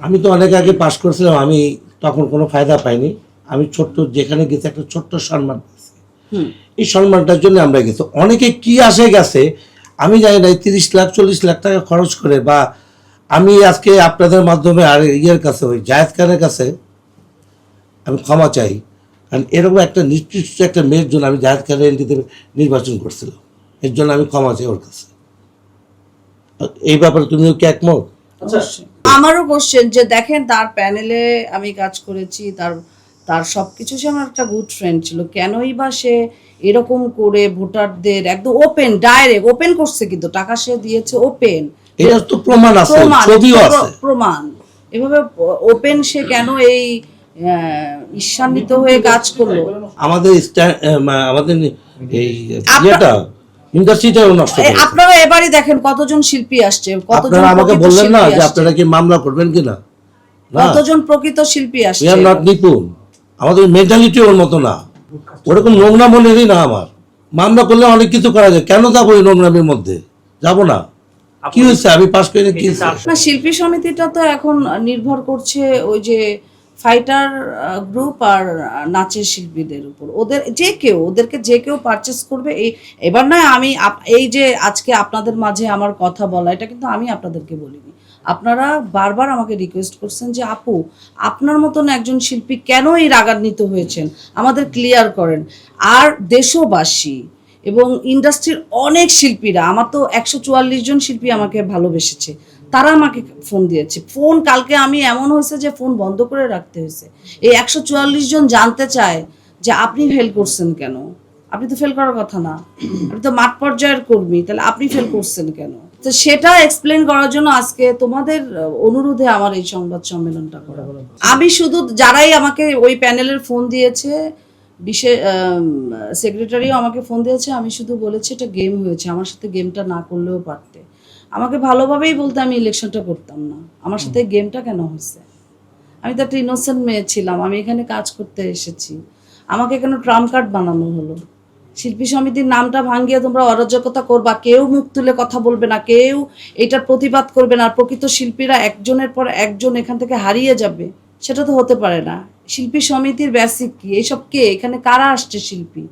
আমি তো অনেক আগে পাশ করছিলাম, আমি তখন কোনো ফায়দা পাইনি। আমি ছোট্ট যেখানে গেছি একটা ছোট্ট সম্মান পাইছি। এই সম্মানটার জন্য আমরা গেছি। অনেকে কি আসে গেছে আমি জানি না, 30 লাখ 40 লাখ টাকা খরচ করে। বা আমি আজকে আপনাদের মাধ্যমে আর ইয়ের কাছে, ওই জায়েদ খানের কাছে আমি ক্ষমা চাই, কারণ এরকম একটা নির্দিষ্ট একটা মেয়ের জন্য আমি জায়েদ খানের এনটিতে নির্বাচন করছিলাম। এর জন্য আমি ক্ষমা চাই ওর কাছে। এই ব্যাপারে তুমিও কি একমত? আমারও কোশ্চেন যে দেখেন, তার প্যানেলে আমি কাজ করেছি, তার তার সবকিছু, সে আমার একটা গুড ফ্রেন্ড ছিল। কেনই বা সে এরকম করে ভোটারদের একদম ওপেন ডাইরেক্ট ওপেন করছে, কিন্তু টাকা সে দিয়েছে ওপেন, এটা তো প্রমাণ আছে, ছবিও আছে, প্রমাণ। এভাবে ওপেন সে কেন এই ঈর্ষান্বিত হয়ে কাজ করলো? আমাদের আমাদের এই ইয়েটা ইন্ডাস্ট্রিটাও নষ্ট করেছে। আপনারা এবারই দেখেন কতজন শিল্পী আসছে, কতজন আপনারা আমাকে বললেন না যে আসছে, আপনারা কি মামলা করবেন কিনা? না, কতজন প্রকৃত শিল্পী উই আসছে। আর নট নিপুণ। আমাদের মেন্টালিটি ওর মতো না, ওরকম নোংরা মনেরই না আমার। মামলা করলে অনেক কিছু করা যায়, কেন যাবো এই নোংরামের মধ্যে? যাবো না। কি হয়েছে, আমি পাশ করে কি হয়েছে? না, শিল্পী সমিতিটা তো এখন নির্ভর করছে ওই যে ফাইটার গ্রুপ আর নাচের শিল্পীদের উপর। ওদের যে কেউ, ওদেরকে যে কেউ পারচেস করবে। এই এবার নয় আমি এই যে আজকে আপনাদের মাঝে আমার কথা বলা, এটা কিন্তু আমি আপনাদেরকে বলিনি। আপনারা বারবার আমাকে রিকোয়েস্ট করছেন যে আপু, আপনার মতন একজন শিল্পী কেন এই রাগান্বিত হয়েছেন, আমাদের ক্লিয়ার করেন। আর দেশবাসী এবং ইন্ডাস্ট্রির অনেক শিল্পীরা, আমার তো 144 জন শিল্পী আমাকে ভালোবেসেছে, তারা আমাকে ফোন দিয়েছে। ফোন কালকে আমি এমন হয়েছে যে ফোন বন্ধ করে রাখতে হয়েছে। এই 144 জন জানতে চায় যে আপনি ফেল করছেন কেন? আপনি তো ফেল করার কথা না, আপনি তো মাঠ পর্যায়ের কর্মী, তাহলে আপনি ফেল করছেন কেন? তো সেটা এক্সপ্লেন করার জন্য আজকে তোমাদের অনুরোধে আমার এই সংবাদ সম্মেলনটা করা। আমি শুধু যারাই আমাকে ওই প্যানেলের ফোন দিয়েছে, বিশেষ সেক্রেটারিও আমাকে ফোন দিয়েছে, আমি শুধু বলেছি এটা গেম হয়েছে, আমার সাথে গেমটা না করলেও পারতে। আমাকে ভালোভাবেই বলতে আমি ইলেকশনটা করতাম না, আমার সাথে গেমটা কেন হয়েছে? আমি তো একটা ইনোসেন্ট মেয়ে ছিলাম, আমি এখানে কাজ করতে এসেছি, আমাকে কেন ট্রাম্প কার্ড বানানো হলো? শিল্পী সমিতির নামটা ভাঙিয়ে তোমরা অরাজকতা করবা, কেউ মুখ তুলে কথা বলবে না, কেউ এটার প্রতিবাদ করবে না, আর প্রকৃত শিল্পীরা একজনের পর একজন এখান থেকে হারিয়ে যাবে, সেটা তো হতে পারে না। শিল্পী সমিতির বেসিক কি? এইসব কে? এখানে কারা আসছে শিল্পী?